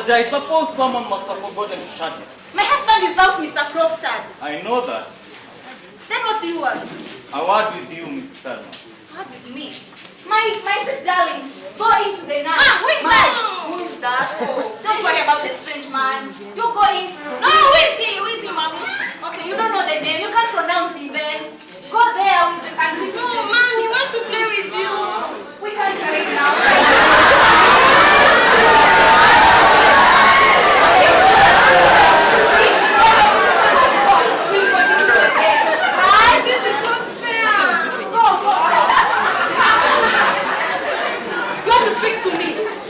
But I suppose someone must have forgotten to shut it. My husband is out, Mr. Crofstad. I know that. Then what do you want? A word with you, Mrs. Selma. What with me? My sweet darling, go into the night. Who is that? Who is that? Oh, don't worry about the strange man. You go in. No, who is he? Who is he, mommy? Okay, you don't know the name. You can't pronounce even. Go there with the and sit. No, man, he wants to play with you. We can't carry it now.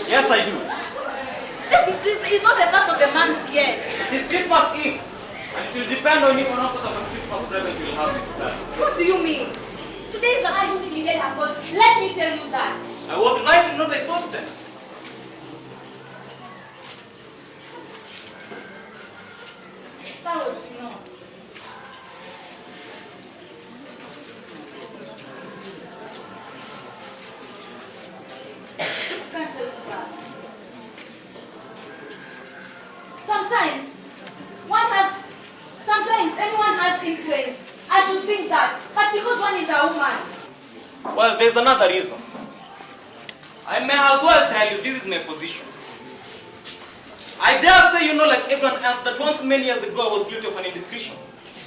Yes, I do. This is not the first of the month yet. It's Christmas Eve. And it will depend on you for what sort of a Christmas present you will have, Mrs. Selma. What do you mean? Today is the time you needed her God. Let me tell you that. I was right in what I thought then. That was not. Can't tell you that. Sometimes anyone has influence. I should think that. But because one is a woman. Well, there's another reason. I may as well tell you this is my position. I dare say you know like everyone else that once many years ago I was guilty of an indiscretion.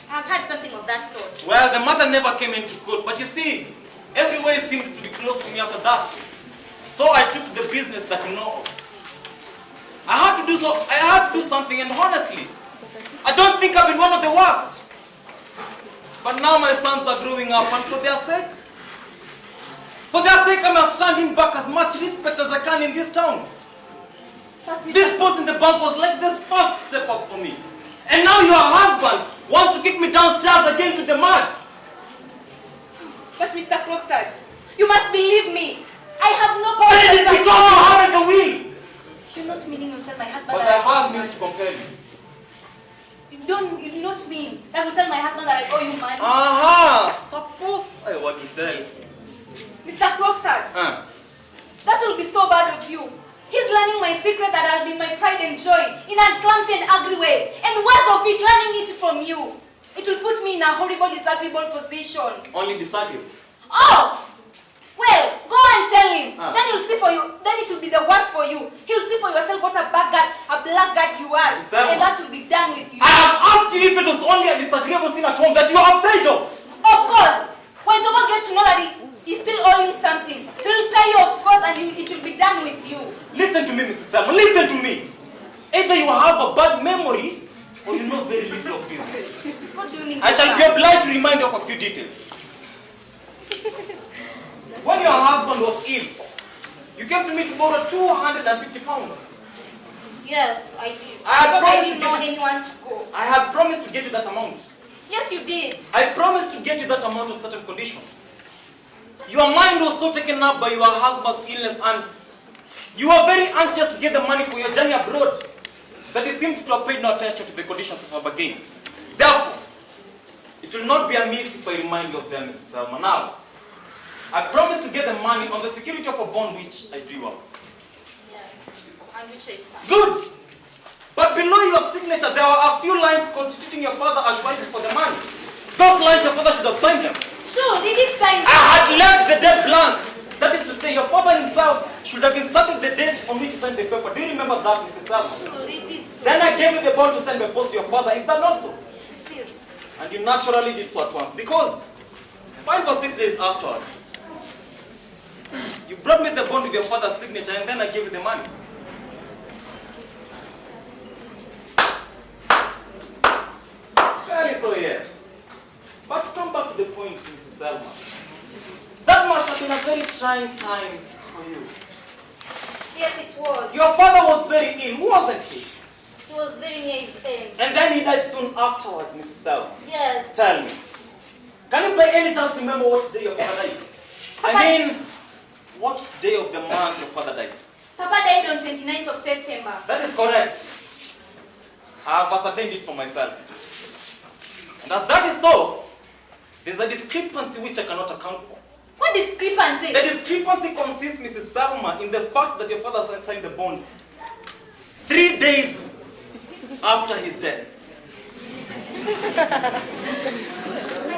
I've had something of that sort. Well, the matter never came into court, but you see, everybody seemed to be close to me after that. So I took the business that you know of. I had to do something, and honestly, I don't think I've been one of the worst. But now my sons are growing up, and for their sake, I must stand in back as much respect as I can in this town. This post in the bank was like this first step up for me. And now your husband wants to kick me downstairs again to the mud. But Mr. Crofstad, you must believe me. I have no power. But it is because you have the will. You're not meaning to tell my husband But that I have means to compel you. You do not mean that will tell my husband that I owe you money. Aha! Suppose I were to tell. Mr. Crofstad, that will be so bad of you. He's learning my secret that has been my pride and joy in a clumsy and ugly way. And worst of it, learning it from you. It will put me in a horrible, disagreeable position. Only disagreeable. Oh! Well, go and tell him. Then you'll see for you. Then it will be the worst for you. He'll see for yourself what a blackguard you are. And that will be done with you. I have asked you if it was only a disagreeable thing at home that you are afraid of. Of course. When someone gets to know that he's still owing something, he'll pay you, of course, and it will be done with you. Listen to me, Mrs. Selma. Listen to me. Either you have a bad memory or you know very little of business. What do you mean? I shall be obliged to remind you of a few details. When your husband was ill, you came to me to borrow 250 pounds. Yes, I did. I didn't know anyone to go. I had promised to get you that amount. Yes, you did. I promised to get you that amount on certain conditions. Your mind was so taken up by your husband's illness and you were very anxious to get the money for your journey abroad that you seemed to have paid no attention to the conditions of our bargain. Therefore, it will not be amiss if I remind you of them, Mrs. Selma. Now, I promised to get the money on the security of a bond which I drew up. Yes, and which is Good! But below your signature, there were a few lines constituting your father as right for the money. Those lines your father should have signed them. Sure, they did sign I had left the date blank. That is to say, your father himself should have inserted the date on which he signed the paper. Do you remember that, Mrs. Selma? Sure, they did so. Then I gave you the bond to send by post to your father. Is that not so? It is. And you naturally did so at once. Because 5 or 6 days afterwards, you brought me the bond with your father's signature and then I gave you the money. Fairly so, yes. But to come back to the point, Mrs. Selma, that must have been a very trying time for you. Yes, it was. Your father was very ill, wasn't he? He was very near his end. And then he died soon afterwards, Mrs. Selma. Yes. Tell me, can you by any chance remember what day your father died? I mean, what day of the month your father died? Papa died on 29th of September. That is correct. I have ascertained it for myself. And as that is so, there's a discrepancy which I cannot account for. What discrepancy? The discrepancy consists, Mrs. Selma, in the fact that your father signed the bond 3 days after his death. I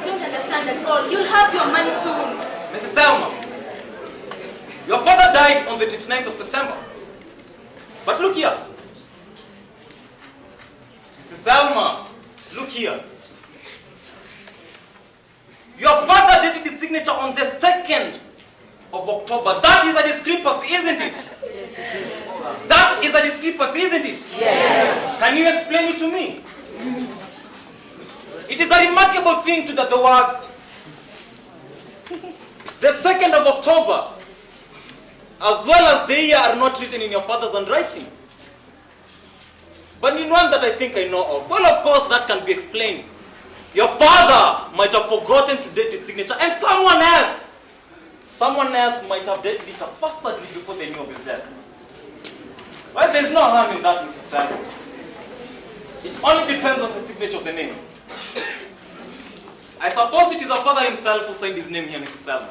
don't understand at all. You'll have your money soon. Mrs. Selma, your father died on the 29th of September. But look here. Mrs. Selma, look here. Your father dated his signature on the 2nd of October. That is a discrepancy, isn't it? Yes, it is. That is a discrepancy, isn't it? Yes. Can you explain it to me? It is a remarkable thing to that the words the 2nd of October as well as the year are not written in your father's handwriting. But in one that I think I know of, well, of course, that can be explained. Your father might have forgotten to date his signature, and someone else might have dated it affectedly before they knew of his death. Well, there's no harm in that, Mrs. Sam. It only depends on the signature of the name. I suppose it is your father himself who signed his name here, Mrs. Sam.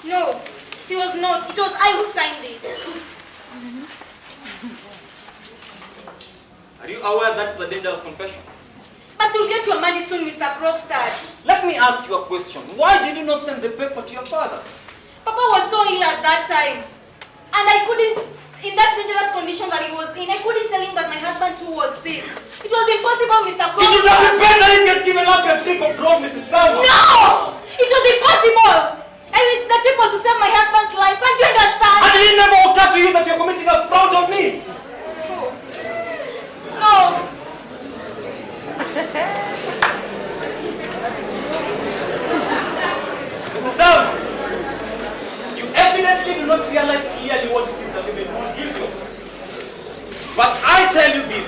No, he was not. It was I who signed it. Are you aware that is a dangerous confession? But you'll get your money soon, Mr. Crockstad. Let me ask you a question. Why did you not send the paper to your father? Papa was so ill at that time. And I couldn't, in that dangerous condition that he was in, I couldn't tell him that my husband too was sick. It was impossible, Mr. It would have been better if you had given up your trip abroad, Mrs. Salma. No! It was impossible! I mean, the trip was to save my husband's life. Can't you understand? And it never occurred to you that you're committing a fraud on me. No. Mrs. Salma, you evidently do not realize clearly what it is that you've been found guilty of. But I tell you this,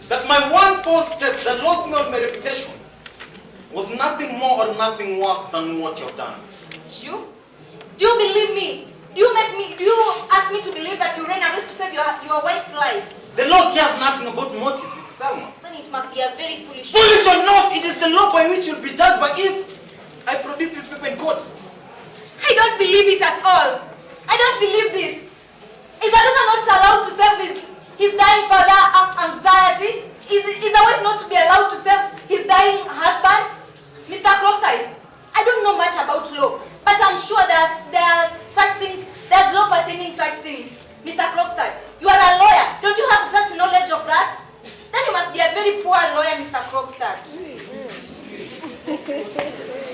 that my one false step that lost me on my reputation was nothing more or nothing worse than what you've done. You? Do you believe me? Do you ask me to believe that you ran a risk to save your wife's life? The law cares nothing about motives, Mrs. Salma. Then it must be a very foolish... Foolish or not, it is the law by which you'll be judged by if I produce this paper in court. I don't believe it at all. I don't believe this. Is a daughter not allowed to save his dying father anxiety? Is a wife not to be allowed to save his dying husband? Mr. Crockside, I don't know much about law, but I'm sure that there are such things, there's law pertaining such things. Mr. Crockside, you are a lawyer. Don't you have such knowledge of that? Then you must be a very poor lawyer, Mr. Crockside.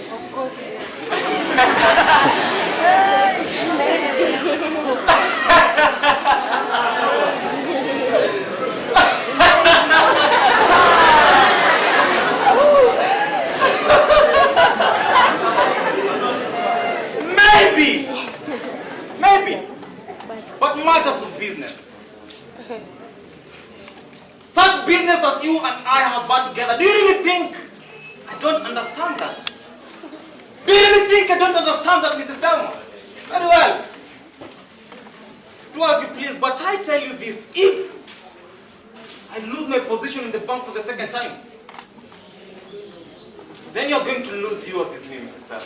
Of course, yes. Maybe. But matters of business. Such business as you and I have brought together, do you really think I don't understand that? Do you really think I don't understand that, Mrs. Selma? Very well. Do as you please, but I tell you this, if I lose my position in the bank for the second time, then you're going to lose yours with me, Mrs. Selma.